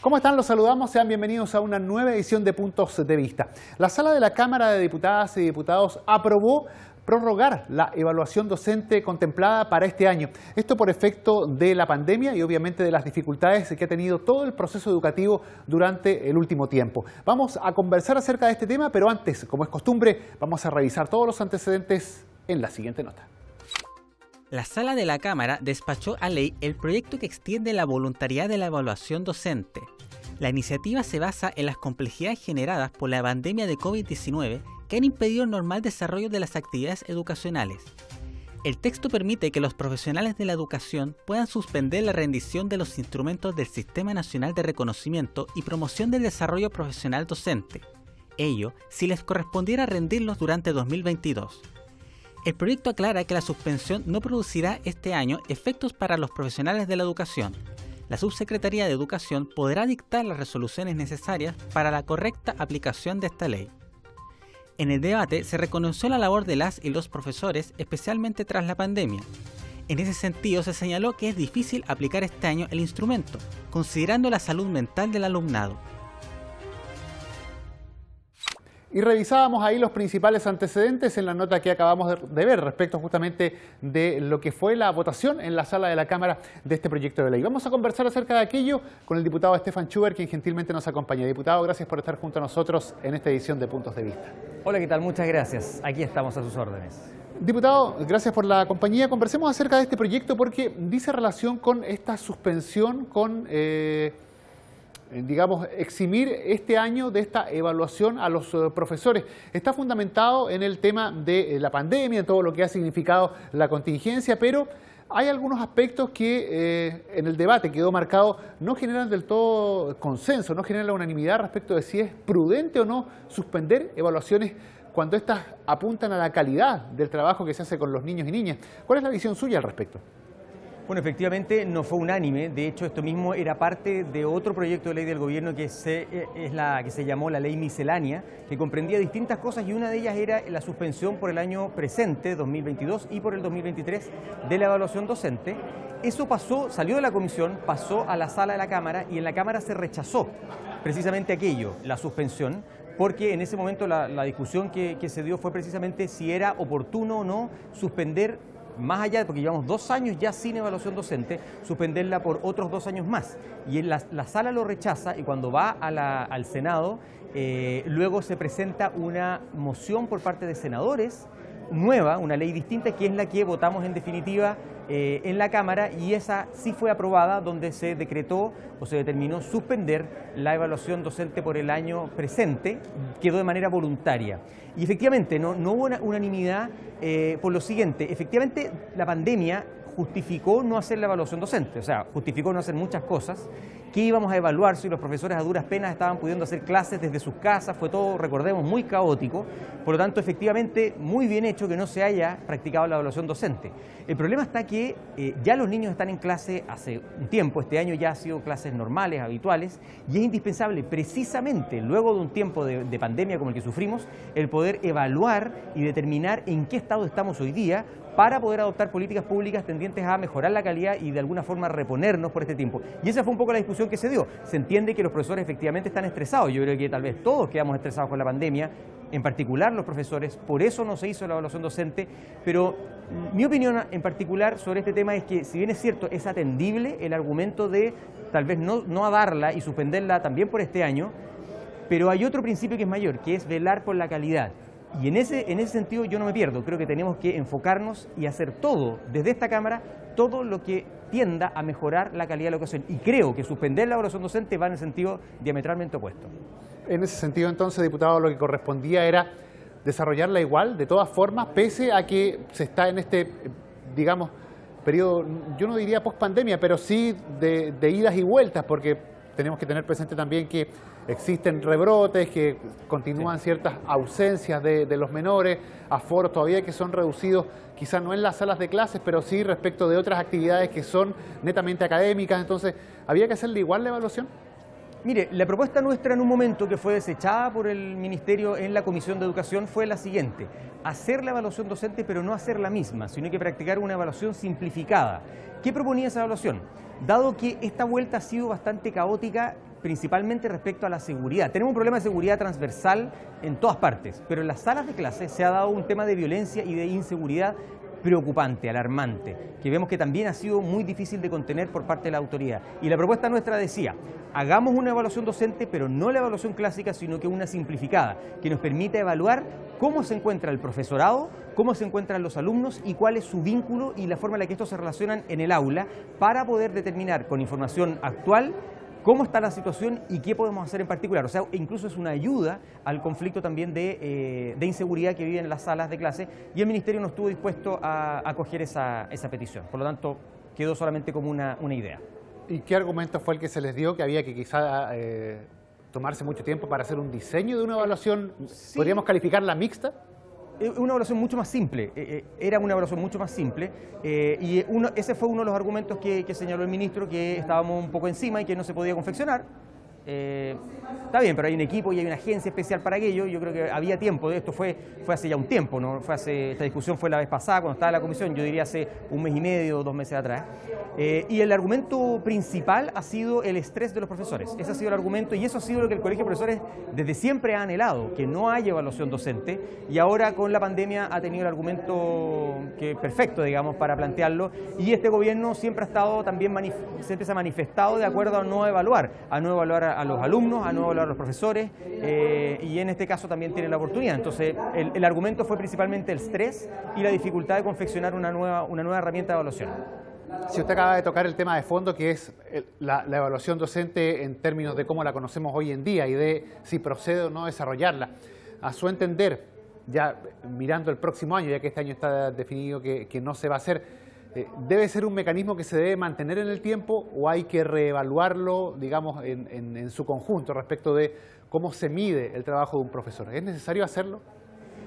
¿Cómo están? Los saludamos. Sean bienvenidos a una nueva edición de Puntos de Vista. La Sala de la Cámara de Diputadas y Diputados aprobó prorrogar la evaluación docente contemplada para este año. Esto por efecto de la pandemia y obviamente de las dificultades que ha tenido todo el proceso educativo durante el último tiempo. Vamos a conversar acerca de este tema, pero antes, como es costumbre, vamos a revisar todos los antecedentes en la siguiente nota. La Sala de la Cámara despachó a ley el proyecto que extiende la voluntariedad de la evaluación docente. La iniciativa se basa en las complejidades generadas por la pandemia de COVID-19 que han impedido el normal desarrollo de las actividades educacionales. El texto permite que los profesionales de la educación puedan suspender la rendición de los instrumentos del Sistema Nacional de Reconocimiento y Promoción del Desarrollo Profesional Docente. Ello si les correspondiera rendirlos durante 2022. El proyecto aclara que la suspensión no producirá este año efectos para los profesionales de la educación. La Subsecretaría de Educación podrá dictar las resoluciones necesarias para la correcta aplicación de esta ley. En el debate se reconoció la labor de las y los profesores, especialmente tras la pandemia. En ese sentido se señaló que es difícil aplicar este año el instrumento, considerando la salud mental del alumnado. Y revisábamos ahí los principales antecedentes en la nota que acabamos de ver respecto justamente de lo que fue la votación en la sala de la Cámara de este proyecto de ley. Vamos a conversar acerca de aquello con el diputado Stefan Schubert, quien gentilmente nos acompaña. Diputado, gracias por estar junto a nosotros en esta edición de Puntos de Vista. Hola, ¿qué tal? Muchas gracias. Aquí estamos a sus órdenes. Diputado, gracias por la compañía. Conversemos acerca de este proyecto porque dice relación con esta suspensión, con digamos, eximir este año de esta evaluación a los profesores. Está fundamentado en el tema de la pandemia, en todo lo que ha significado la contingencia, pero hay algunos aspectos que en el debate quedó marcado, no generan del todo consenso, no generan la unanimidad respecto de si es prudente o no suspender evaluaciones cuando éstas apuntan a la calidad del trabajo que se hace con los niños y niñas. ¿Cuál es la visión suya al respecto? Bueno, efectivamente no fue unánime. De hecho, esto mismo era parte de otro proyecto de ley del gobierno que se llamó la Ley Miscelánea, que comprendía distintas cosas y una de ellas era la suspensión por el año presente, 2022, y por el 2023 de la evaluación docente. Eso pasó, salió de la comisión, pasó a la sala de la Cámara y en la Cámara se rechazó precisamente aquello, la suspensión, porque en ese momento la discusión que se dio fue precisamente si era oportuno o no suspender, más allá, porque llevamos 2 años ya sin evaluación docente, suspenderla por otros 2 años más. Y la sala lo rechaza y cuando va al Senado, luego se presenta una moción por parte de senadores nueva, una ley distinta, que es la que votamos en definitiva en la Cámara, y esa sí fue aprobada, donde se decretó o se determinó suspender la evaluación docente por el año presente, quedó de manera voluntaria. Y efectivamente no hubo una unanimidad por lo siguiente: efectivamente la pandemia justificó no hacer la evaluación docente, o sea, justificó no hacer muchas cosas. ¿Qué íbamos a evaluar si los profesores a duras penas estaban pudiendo hacer clases desde sus casas? Fue todo, recordemos, muy caótico. Por lo tanto, efectivamente, muy bien hecho que no se haya practicado la evaluación docente. El problema está que ya los niños están en clase hace un tiempo. Este año ya ha sido clases normales, habituales, y es indispensable, precisamente luego de un tiempo de pandemia como el que sufrimos, el poder evaluar y determinar en qué estado estamos hoy día, para poder adoptar políticas públicas tendientes a mejorar la calidad y de alguna forma reponernos por este tiempo. Y esa fue un poco la discusión que se dio. Se entiende que los profesores efectivamente están estresados. Yo creo que tal vez todos quedamos estresados con la pandemia, en particular los profesores, por eso no se hizo la evaluación docente, pero mi opinión en particular sobre este tema es que, si bien es cierto, es atendible el argumento de tal vez no darla y suspenderla también por este año, pero hay otro principio que es mayor, que es velar por la calidad. Y en ese sentido yo no me pierdo. Creo que tenemos que enfocarnos y hacer todo, desde esta Cámara, todo lo que tienda a mejorar la calidad de la educación. Y creo que suspender la evaluación docente va en el sentido diametralmente opuesto. En ese sentido, entonces, diputado, lo que correspondía era desarrollarla igual, de todas formas, pese a que se está en este, digamos, periodo, yo no diría post-pandemia, pero sí de idas y vueltas, porque tenemos que tener presente también que existen rebrotes, que continúan ciertas ausencias de los menores, aforos todavía que son reducidos, quizás no en las salas de clases, pero sí respecto de otras actividades que son netamente académicas. Entonces, ¿había que hacerle igual la evaluación? Mire, la propuesta nuestra en un momento que fue desechada por el Ministerio en la Comisión de Educación fue la siguiente: hacer la evaluación docente, pero no hacer la misma, sino que practicar una evaluación simplificada. ¿Qué proponía esa evaluación? Dado que esta vuelta ha sido bastante caótica, principalmente respecto a la seguridad. Tenemos un problema de seguridad transversal en todas partes, pero en las salas de clase se ha dado un tema de violencia y de inseguridad preocupante, alarmante, que vemos que también ha sido muy difícil de contener por parte de la autoridad. Y la propuesta nuestra decía, hagamos una evaluación docente, pero no la evaluación clásica, sino que una simplificada, que nos permita evaluar cómo se encuentra el profesorado, cómo se encuentran los alumnos y cuál es su vínculo y la forma en la que estos se relacionan en el aula para poder determinar con información actual cómo está la situación y qué podemos hacer en particular. O sea, incluso es una ayuda al conflicto también de inseguridad que viven en las salas de clase, y el Ministerio no estuvo dispuesto a acoger esa petición. Por lo tanto, quedó solamente como una idea. ¿Y qué argumento fue el que se les dio? Que había que quizá tomarse mucho tiempo para hacer un diseño de una evaluación, sí. ¿Podríamos calificarla mixta? Una evaluación mucho más simple, era una evaluación mucho más simple, y ese fue uno de los argumentos que señaló el ministro, que estábamos un poco encima y que no se podía confeccionar. Está bien, pero hay un equipo y hay una agencia especial para aquello. Yo creo que había tiempo. Esto fue hace ya un tiempo, ¿no? Esta discusión fue la vez pasada cuando estaba en la comisión, yo diría hace un mes y medio o 2 meses atrás. Y el argumento principal ha sido el estrés de los profesores. Ese ha sido el argumento, y eso ha sido lo que el Colegio de Profesores desde siempre ha anhelado, que no haya evaluación docente, y ahora con la pandemia ha tenido el argumento perfecto, digamos, para plantearlo, y este gobierno siempre ha estado también, siempre se ha manifestado de acuerdo a no evaluar a los alumnos, a no evaluar a los profesores, y en este caso también tienen la oportunidad. Entonces, el argumento fue principalmente el estrés y la dificultad de confeccionar una nueva herramienta de evaluación. Si usted acaba de tocar el tema de fondo, que es la evaluación docente en términos de cómo la conocemos hoy en día y de si procede o no desarrollarla, a su entender, ya mirando el próximo año, ya que este año está definido que no se va a hacer, ¿debe ser un mecanismo que se debe mantener en el tiempo o hay que reevaluarlo, digamos, en su conjunto respecto de cómo se mide el trabajo de un profesor? ¿Es necesario hacerlo?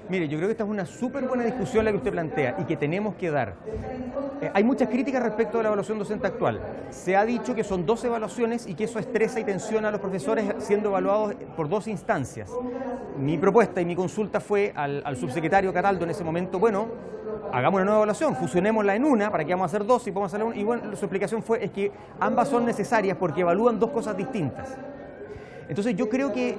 Mire, yo creo que esta es una súper buena discusión la que usted plantea y que tenemos que dar. Hay muchas críticas respecto a la evaluación docente actual. Se ha dicho que son 2 evaluaciones y que eso estresa y tensiona a los profesores siendo evaluados por 2 instancias. Mi propuesta y mi consulta fue al subsecretario Cataldo en ese momento, bueno, hagamos una nueva evaluación, fusionémosla en una, para que vamos a hacer 2 y podemos hacer una. Y bueno, su explicación es que ambas son necesarias porque evalúan 2 cosas distintas. Entonces yo creo que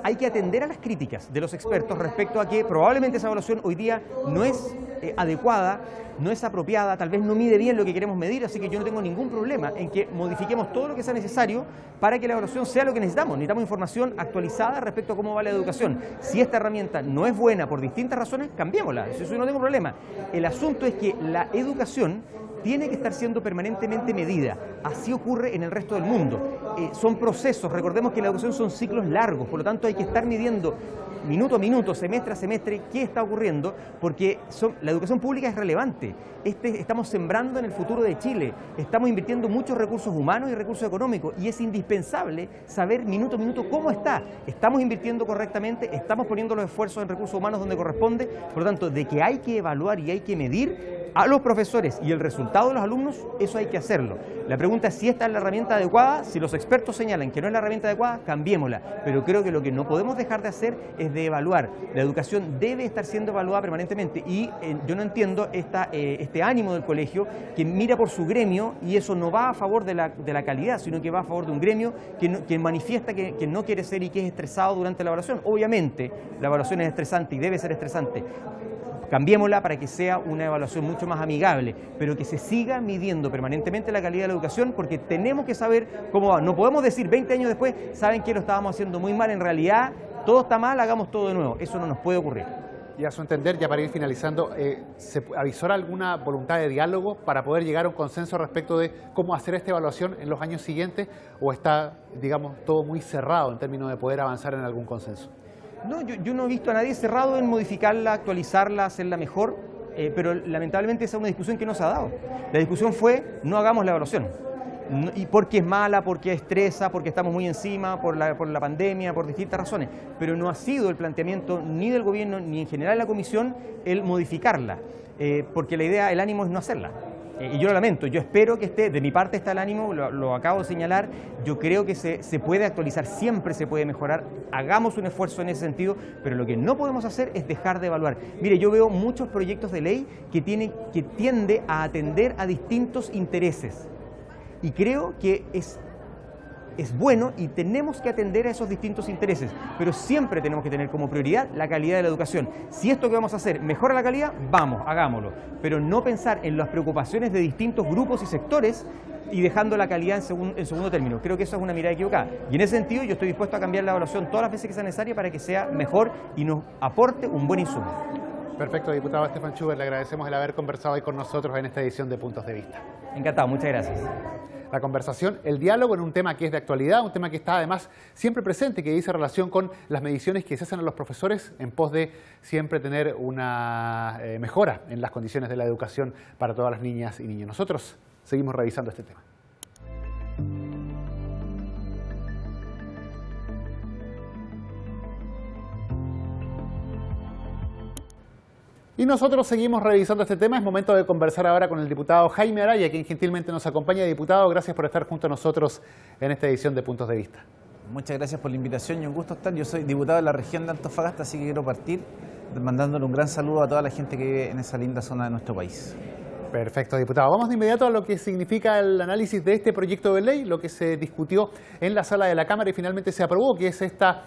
hay que atender a las críticas de los expertos respecto a que probablemente esa evaluación hoy día no es adecuada, no es apropiada, tal vez no mide bien lo que queremos medir, así que yo no tengo ningún problema en que modifiquemos todo lo que sea necesario para que la evaluación sea lo que necesitamos. Necesitamos información actualizada respecto a cómo va la educación. Si esta herramienta no es buena por distintas razones, cambiémosla, eso no tengo problema. El asunto es que la educación tiene que estar siendo permanentemente medida. Así ocurre en el resto del mundo. Son procesos, recordemos que la educación son ciclos largos, por lo tanto hay que estar midiendo minuto a minuto, semestre a semestre, qué está ocurriendo, porque la educación pública es relevante. Estamos sembrando en el futuro de Chile, estamos invirtiendo muchos recursos humanos y recursos económicos, y es indispensable saber minuto a minuto cómo está. Estamos invirtiendo correctamente, estamos poniendo los esfuerzos en recursos humanos donde corresponde, por lo tanto, de que hay que evaluar y hay que medir a los profesores y el resultado de los alumnos, eso hay que hacerlo. La pregunta es si esta es la herramienta adecuada. Si los expertos señalan que no es la herramienta adecuada, cambiémosla. Pero creo que lo que no podemos dejar de hacer es de evaluar. La educación debe estar siendo evaluada permanentemente y yo no entiendo este ánimo del colegio que mira por su gremio, y eso no va a favor de la calidad, sino que va a favor de un gremio que manifiesta que no quiere ser y que es estresado durante la evaluación. Obviamente la evaluación es estresante y debe ser estresante. Cambiémosla para que sea una evaluación mucho más amigable, pero que se siga midiendo permanentemente la calidad de la educación, porque tenemos que saber cómo va. No podemos decir 20 años después, saben que lo estábamos haciendo muy mal, en realidad todo está mal, hagamos todo de nuevo. Eso no nos puede ocurrir. Y a su entender, ya para ir finalizando, ¿se avisora alguna voluntad de diálogo para poder llegar a un consenso respecto de cómo hacer esta evaluación en los años siguientes, o está, digamos, todo muy cerrado en términos de poder avanzar en algún consenso? No, yo no he visto a nadie cerrado en modificarla, actualizarla, hacerla mejor, pero lamentablemente esa es una discusión que no se ha dado. La discusión fue, no hagamos la evaluación. Y porque es mala, porque estresa, porque estamos muy encima, por la pandemia, por distintas razones. Pero no ha sido el planteamiento ni del gobierno ni en general de la comisión el modificarla, porque la idea, el ánimo es no hacerla. Y yo lo lamento, yo espero que de mi parte está el ánimo, lo acabo de señalar, yo creo que se puede actualizar, siempre se puede mejorar, hagamos un esfuerzo en ese sentido, pero lo que no podemos hacer es dejar de evaluar. Mire, yo veo muchos proyectos de ley que tiende a atender a distintos intereses, y creo que es es bueno y tenemos que atender a esos distintos intereses, pero siempre tenemos que tener como prioridad la calidad de la educación. Si esto que vamos a hacer mejora la calidad, vamos, hagámoslo, pero no pensar en las preocupaciones de distintos grupos y sectores y dejando la calidad en segundo término. Creo que eso es una mirada equivocada. Y en ese sentido yo estoy dispuesto a cambiar la evaluación todas las veces que sea necesaria para que sea mejor y nos aporte un buen insumo. Perfecto, diputado Stefan Schubert, le agradecemos el haber conversado hoy con nosotros en esta edición de Puntos de Vista. Encantado, muchas gracias. La conversación, el diálogo en un tema que es de actualidad, un tema que está además siempre presente, que dice relación con las mediciones que se hacen a los profesores en pos de siempre tener una mejora en las condiciones de la educación para todas las niñas y niños. Nosotros seguimos revisando este tema. Y nosotros seguimos revisando este tema. Es momento de conversar ahora con el diputado Jaime Araya, quien gentilmente nos acompaña. Diputado, gracias por estar junto a nosotros en esta edición de Puntos de Vista. Muchas gracias por la invitación y un gusto estar. Yo soy diputado de la región de Antofagasta, así que quiero partir mandándole un gran saludo a toda la gente que vive en esa linda zona de nuestro país. Perfecto, diputado. Vamos de inmediato a lo que significa el análisis de este proyecto de ley, lo que se discutió en la sala de la Cámara y finalmente se aprobó, que es esta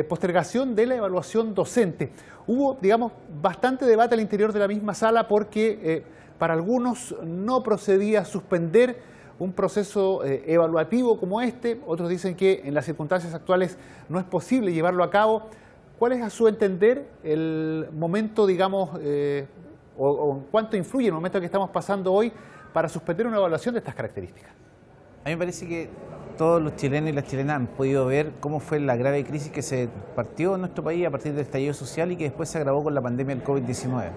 postergación de la evaluación docente. Hubo, digamos, bastante debate al interior de la misma sala porque para algunos no procedía a suspender un proceso evaluativo como este. Otros dicen que en las circunstancias actuales no es posible llevarlo a cabo. ¿Cuál es, a su entender, el momento, digamos, o cuánto influye el momento que estamos pasando hoy para suspender una evaluación de estas características? A mí me parece que todos los chilenos y las chilenas han podido ver cómo fue la grave crisis que se partió en nuestro país a partir del estallido social y que después se agravó con la pandemia del COVID-19.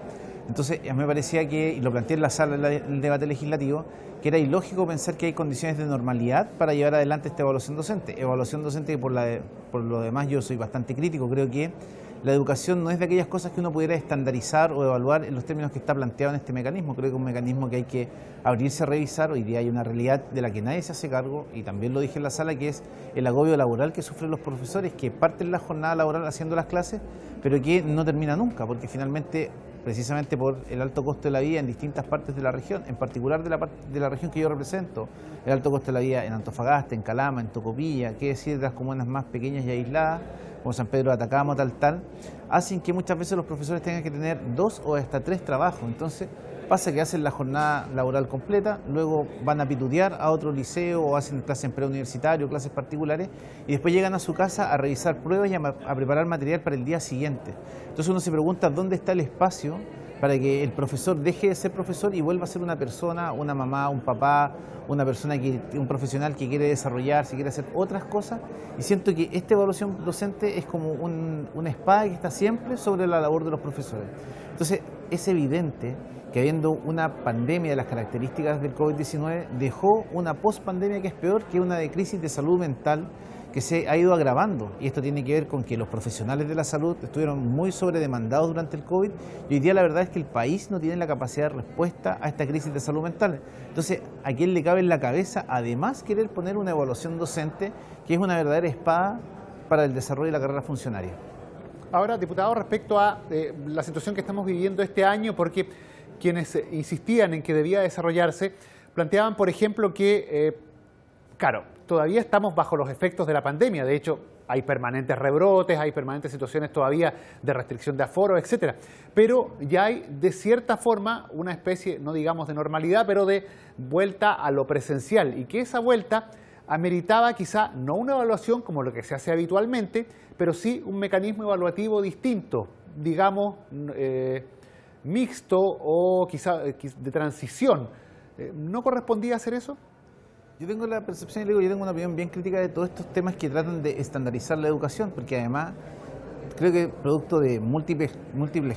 Entonces, a mí me parecía que, y lo planteé en la sala del debate legislativo, que era ilógico pensar que hay condiciones de normalidad para llevar adelante esta evaluación docente. Evaluación docente que por lo demás yo soy bastante crítico. Creo que la educación no es de aquellas cosas que uno pudiera estandarizar o evaluar en los términos que está planteado en este mecanismo. Creo que es un mecanismo que hay que abrirse a revisar. Hoy día hay una realidad de la que nadie se hace cargo, y también lo dije en la sala, que es el agobio laboral que sufren los profesores, que parten la jornada laboral haciendo las clases, pero que no termina nunca, porque finalmente, precisamente por el alto costo de la vida en distintas partes de la región, en particular de la región que yo represento, el alto costo de la vida en Antofagasta, en Calama, en Tocopilla, qué decir de las comunas más pequeñas y aisladas, como San Pedro de Atacama, tal, hacen que muchas veces los profesores tengan que tener 2 o hasta 3 trabajos. Entonces pasa que hacen la jornada laboral completa, luego van a pitutear a otro liceo o hacen clases en preuniversitario, clases particulares, y después llegan a su casa a revisar pruebas y a preparar material para el día siguiente. Entonces uno se pregunta dónde está el espacio para que el profesor deje de ser profesor y vuelva a ser una persona, una mamá, un papá, una persona, un profesional que quiere desarrollarse, quiere hacer otras cosas. Y siento que esta evaluación docente es como una espada que está siempre sobre la labor de los profesores. Entonces es evidente que habiendo una pandemia de las características del COVID-19, dejó una post-pandemia que es peor, que una de crisis de salud mental que se ha ido agravando, y esto tiene que ver con que los profesionales de la salud estuvieron muy sobredemandados durante el COVID, y hoy día la verdad es que el país no tiene la capacidad de respuesta a esta crisis de salud mental. Entonces, ¿a quién le cabe en la cabeza además querer poner una evaluación docente que es una verdadera espada para el desarrollo de la carrera funcionaria? Ahora, diputado, respecto a la situación que estamos viviendo este año, porque quienes insistían en que debía desarrollarse, planteaban, por ejemplo, que, claro, todavía estamos bajo los efectos de la pandemia. De hecho, hay permanentes rebrotes, hay permanentes situaciones todavía de restricción de aforo, etcétera. Pero ya hay, de cierta forma, una especie, no digamos de normalidad, pero de vuelta a lo presencial. Y que esa vuelta ameritaba quizá no una evaluación como lo que se hace habitualmente, pero sí un mecanismo evaluativo distinto, digamos, mixto o quizá de transición. ¿No correspondía hacer eso? Yo tengo la percepción, y digo, yo tengo una opinión bien crítica de todos estos temas que tratan de estandarizar la educación, porque además creo que producto de múltiples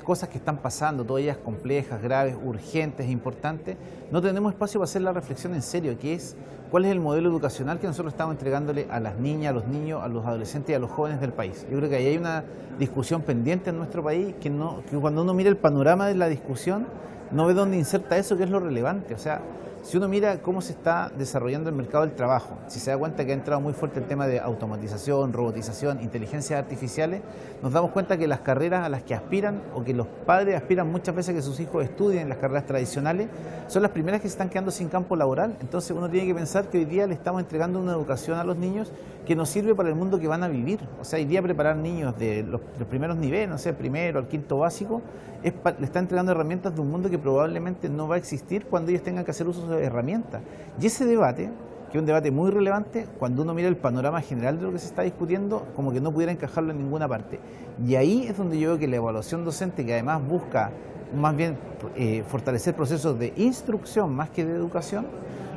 cosas que están pasando, todas ellas complejas, graves, urgentes, importantes, no tenemos espacio para hacer la reflexión en serio, que es cuál es el modelo educacional que nosotros estamos entregándole a las niñas, a los niños, a los adolescentes y a los jóvenes del país. Yo creo que ahí hay una discusión pendiente en nuestro país que cuando uno mira el panorama de la discusión, no ve dónde inserta eso, que es lo relevante. O sea, si uno mira cómo se está desarrollando el mercado del trabajo, si se da cuenta que ha entrado muy fuerte el tema de automatización, robotización, inteligencias artificiales, nos damos cuenta que las carreras a las que aspiran o que los padres aspiran muchas veces a que sus hijos estudien las carreras tradicionales, son las primeras que se están quedando sin campo laboral. Entonces uno tiene que pensar que hoy día le estamos entregando una educación a los niños que nos sirve para el mundo que van a vivir. O sea, hoy día preparar niños de los primeros niveles, no sé, primero al quinto básico, le está entregando herramientas de un mundo que probablemente no va a existir cuando ellos tengan que hacer uso de herramientas. Y ese debate, que es un debate muy relevante, cuando uno mira el panorama general de lo que se está discutiendo, como que no pudiera encajarlo en ninguna parte. Y ahí es donde yo veo que la evaluación docente, que además busca más bien fortalecer procesos de instrucción más que de educación,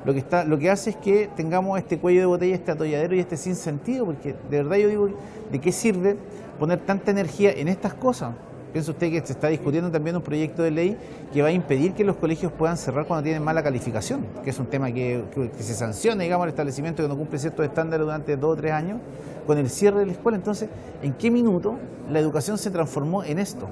lo que hace es que tengamos este cuello de botella, este atolladero y este sinsentido, porque de verdad yo digo, ¿de qué sirve poner tanta energía en estas cosas? Piensa usted que se está discutiendo también un proyecto de ley que va a impedir que los colegios puedan cerrar cuando tienen mala calificación, que es un tema que se sanciona, digamos, al establecimiento que no cumple ciertos estándares durante 2 o 3 años, con el cierre de la escuela. Entonces, ¿en qué minuto la educación se transformó en esto?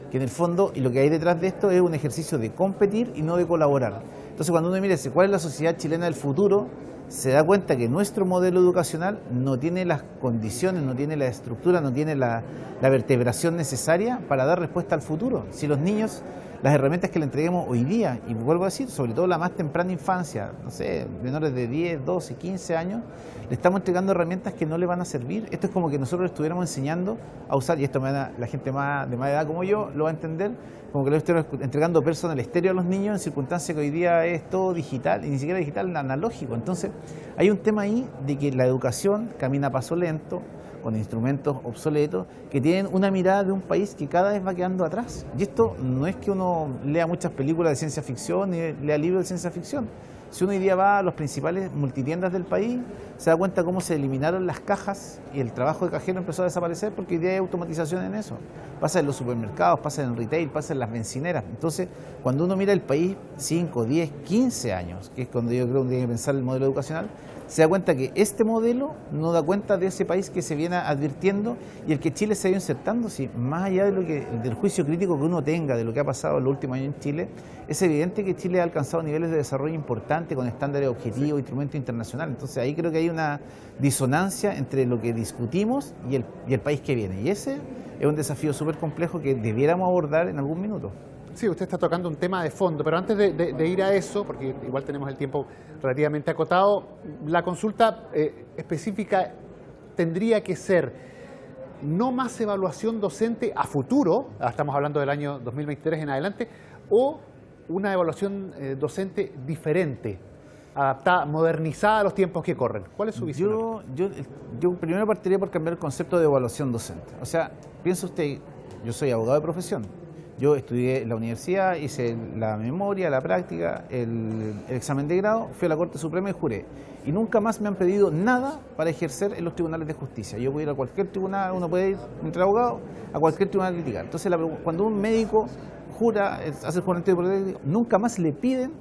Que en el fondo, y lo que hay detrás de esto es un ejercicio de competir y no de colaborar. Entonces, cuando uno mira cuál es la sociedad chilena del futuro, se da cuenta que nuestro modelo educacional no tiene las condiciones, no tiene la estructura, no tiene la vertebración necesaria para dar respuesta al futuro. Si los niños, las herramientas que le entreguemos hoy día, y vuelvo a decir, sobre todo la más temprana infancia, no sé, menores de 10, 12, 15 años, le estamos entregando herramientas que no le van a servir. Esto es como que nosotros le estuviéramos enseñando a usar, y esto la gente de más edad como yo lo va a entender, como que le estuviéramos entregando personal estéreo a los niños en circunstancias que hoy día es todo digital, y ni siquiera digital, analógico. Entonces, hay un tema ahí de que la educación camina a paso lento, con instrumentos obsoletos, que tienen una mirada de un país que cada vez va quedando atrás. Y esto no es que uno lea muchas películas de ciencia ficción ni lea libros de ciencia ficción. Si uno hoy día va a las principales multitiendas del país, se da cuenta cómo se eliminaron las cajas y el trabajo de cajero empezó a desaparecer porque hoy día hay automatización en eso. Pasa en los supermercados, pasa en el retail, pasa en las bencineras. Entonces, cuando uno mira el país 5, 10, 15 años, que es cuando yo creo que tiene que pensar el modelo educacional, se da cuenta que este modelo no da cuenta de ese país que se viene advirtiendo y el que Chile se ha ido insertando. Si más allá de del juicio crítico que uno tenga de lo que ha pasado en los últimos años en Chile, es evidente que Chile ha alcanzado niveles de desarrollo importantes con estándares objetivos, instrumentos internacionales. Entonces ahí creo que hay una disonancia entre lo que discutimos y el país que viene. Y ese es un desafío súper complejo que debiéramos abordar en algún minuto. Sí, usted está tocando un tema de fondo, pero antes de ir a eso, porque igual tenemos el tiempo relativamente acotado, la consulta específica tendría que ser no más evaluación docente a futuro, estamos hablando del año 2023 en adelante, o una evaluación docente diferente, adaptada, modernizada a los tiempos que corren. ¿Cuál es su visión? Yo primero partiría por cambiar el concepto de evaluación docente. O sea, piensa usted, yo soy abogado de profesión. Yo estudié en la universidad, hice la memoria, la práctica, el examen de grado, fui a la Corte Suprema y juré. Y nunca más me han pedido nada para ejercer en los tribunales de justicia. Yo puedo ir a cualquier tribunal, uno puede ir, entre abogado, a cualquier tribunal a litigar. Entonces, cuando un médico jura, hace el juramento hipocrático, nunca más le piden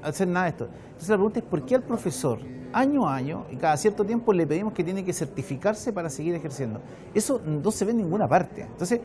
hacer nada de esto. Entonces la pregunta es, ¿por qué al profesor año a año y cada cierto tiempo le pedimos que tiene que certificarse para seguir ejerciendo? Eso no se ve en ninguna parte. Entonces,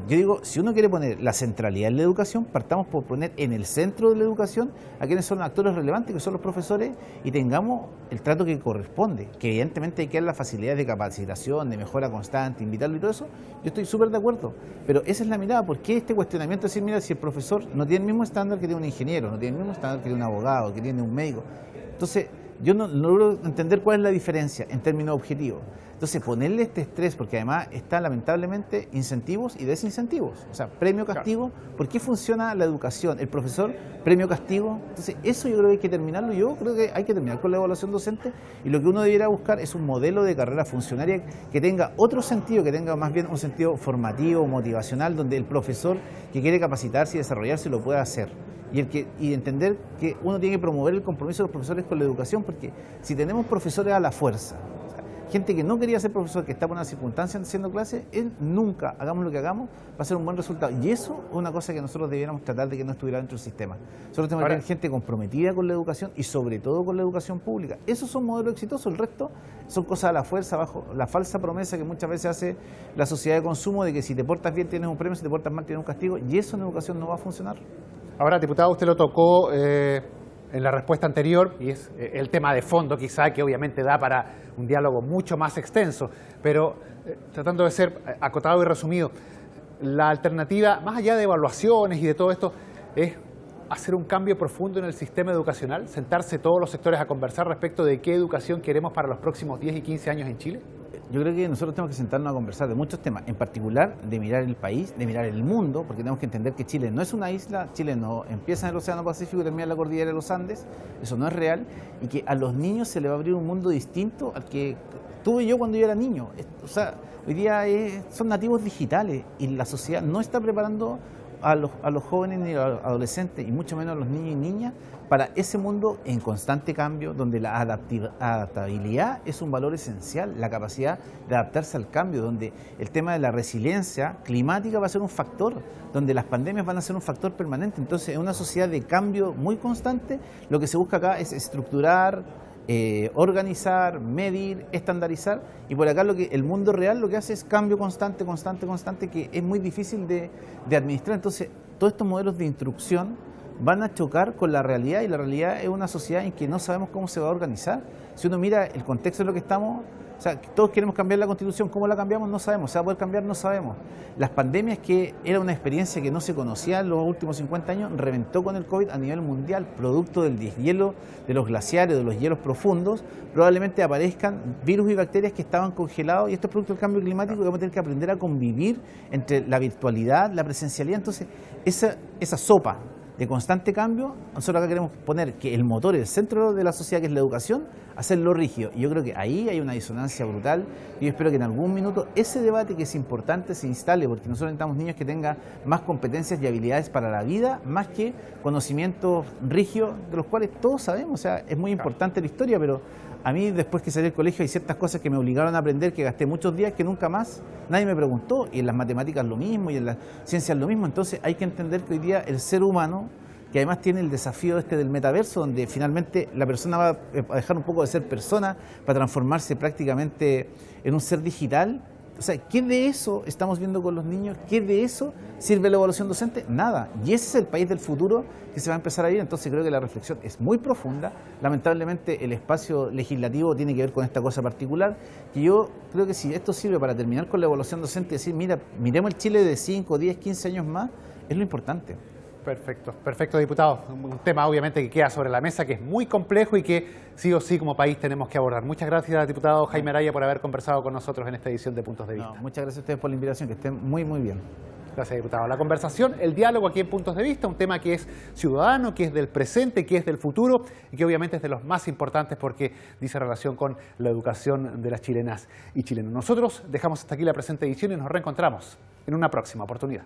yo digo, si uno quiere poner la centralidad en la educación, partamos por poner en el centro de la educación a quienes son actores relevantes, que son los profesores, y tengamos el trato que corresponde, que evidentemente hay que dar las facilidades de capacitación, de mejora constante, invitarlo y todo eso. Yo estoy súper de acuerdo, pero esa es la mirada. ¿Por qué este cuestionamiento de decir, mira, si el profesor no tiene el mismo estándar que tiene un ingeniero, no tiene el mismo estándar que tiene un abogado, que tiene un médico? Entonces, yo no logro entender cuál es la diferencia en términos objetivos. Entonces, ponerle este estrés, porque además está lamentablemente incentivos y desincentivos. O sea, premio-castigo. Claro. ¿Por qué funciona la educación? El profesor, premio-castigo. Entonces, eso yo creo que hay que terminarlo. Yo creo que hay que terminar con la evaluación docente y lo que uno debiera buscar es un modelo de carrera funcionaria que tenga otro sentido, que tenga más bien un sentido formativo, motivacional, donde el profesor que quiere capacitarse y desarrollarse lo pueda hacer. Y entender que uno tiene que promover el compromiso de los profesores con la educación, porque si tenemos profesores a la fuerza, gente que no quería ser profesor, que está por una circunstancia haciendo clases, él nunca, hagamos lo que hagamos, va a ser un buen resultado. Y eso es una cosa que nosotros debiéramos tratar de que no estuviera dentro del sistema. Nosotros tenemos que tener gente comprometida con la educación y sobre todo con la educación pública. Esos son modelos exitosos, el resto son cosas a la fuerza, bajo la falsa promesa que muchas veces hace la sociedad de consumo de que si te portas bien tienes un premio, si te portas mal tienes un castigo, y eso en educación no va a funcionar. Ahora, diputado, usted lo tocó en la respuesta anterior, y es el tema de fondo quizá, que obviamente da para un diálogo mucho más extenso, pero tratando de ser acotado y resumido, la alternativa, más allá de evaluaciones y de todo esto, es hacer un cambio profundo en el sistema educacional, sentarse todos los sectores a conversar respecto de qué educación queremos para los próximos 10 y 15 años en Chile. Yo creo que nosotros tenemos que sentarnos a conversar de muchos temas, en particular de mirar el país, de mirar el mundo, porque tenemos que entender que Chile no es una isla, Chile no empieza en el Océano Pacífico y termina en la cordillera de los Andes, eso no es real, y que a los niños se les va a abrir un mundo distinto al que tuve yo cuando yo era niño. O sea, hoy día son nativos digitales y la sociedad no está preparando a los jóvenes ni a los adolescentes, y mucho menos a los niños y niñas, para ese mundo en constante cambio, donde la adaptabilidad es un valor esencial, la capacidad de adaptarse al cambio, donde el tema de la resiliencia climática va a ser un factor, donde las pandemias van a ser un factor permanente. Entonces, en una sociedad de cambio muy constante, lo que se busca acá es estructurar, organizar, medir, estandarizar, y por acá el mundo real lo que hace es cambio constante, que es muy difícil de administrar. Entonces, todos estos modelos de instrucción van a chocar con la realidad, y la realidad es una sociedad en que no sabemos cómo se va a organizar. Si uno mira el contexto en lo que estamos, o sea, todos queremos cambiar la Constitución, ¿cómo la cambiamos? No sabemos. ¿Se va a poder cambiar? No sabemos. Las pandemias, que era una experiencia que no se conocía en los últimos 50 años, reventó con el COVID a nivel mundial, producto del deshielo de los glaciares, de los hielos profundos. Probablemente aparezcan virus y bacterias que estaban congelados, y esto es producto del cambio climático, y vamos a tener que aprender a convivir entre la virtualidad, la presencialidad. Entonces, esa sopa de constante cambio, nosotros acá queremos poner que el motor, el centro de la sociedad, que es la educación, hacerlo rígido. Y yo creo que ahí hay una disonancia brutal, y yo espero que en algún minuto ese debate, que es importante, se instale, porque nosotros necesitamos niños que tengan más competencias y habilidades para la vida, más que conocimientos rígidos, de los cuales todos sabemos. O sea, es muy importante la historia, pero a mí, después que salí del colegio, hay ciertas cosas que me obligaron a aprender, que gasté muchos días, que nunca más nadie me preguntó, y en las matemáticas lo mismo, y en las ciencias lo mismo. Entonces hay que entender que hoy día el ser humano, que además tiene el desafío del metaverso, donde finalmente la persona va a dejar un poco de ser persona para transformarse prácticamente en un ser digital. O sea, ¿qué de eso estamos viendo con los niños? ¿Qué de eso sirve la evaluación docente? Nada. Y ese es el país del futuro que se va a empezar a vivir. Entonces creo que la reflexión es muy profunda. Lamentablemente el espacio legislativo tiene que ver con esta cosa particular, que yo creo que si esto sirve para terminar con la evaluación docente y decir, mira, miremos el Chile de 5, 10, 15 años más, es lo importante. Perfecto, perfecto, diputado. Un tema obviamente que queda sobre la mesa, que es muy complejo y que sí o sí como país tenemos que abordar. Muchas gracias, diputado Jaime Araya, por haber conversado con nosotros en esta edición de Puntos de Vista. Muchas gracias a ustedes por la invitación, que estén muy, muy bien. Gracias, diputado. La conversación, el diálogo aquí en Puntos de Vista, un tema que es ciudadano, que es del presente, que es del futuro y que obviamente es de los más importantes porque dice relación con la educación de las chilenas y chilenos. Nosotros dejamos hasta aquí la presente edición y nos reencontramos en una próxima oportunidad.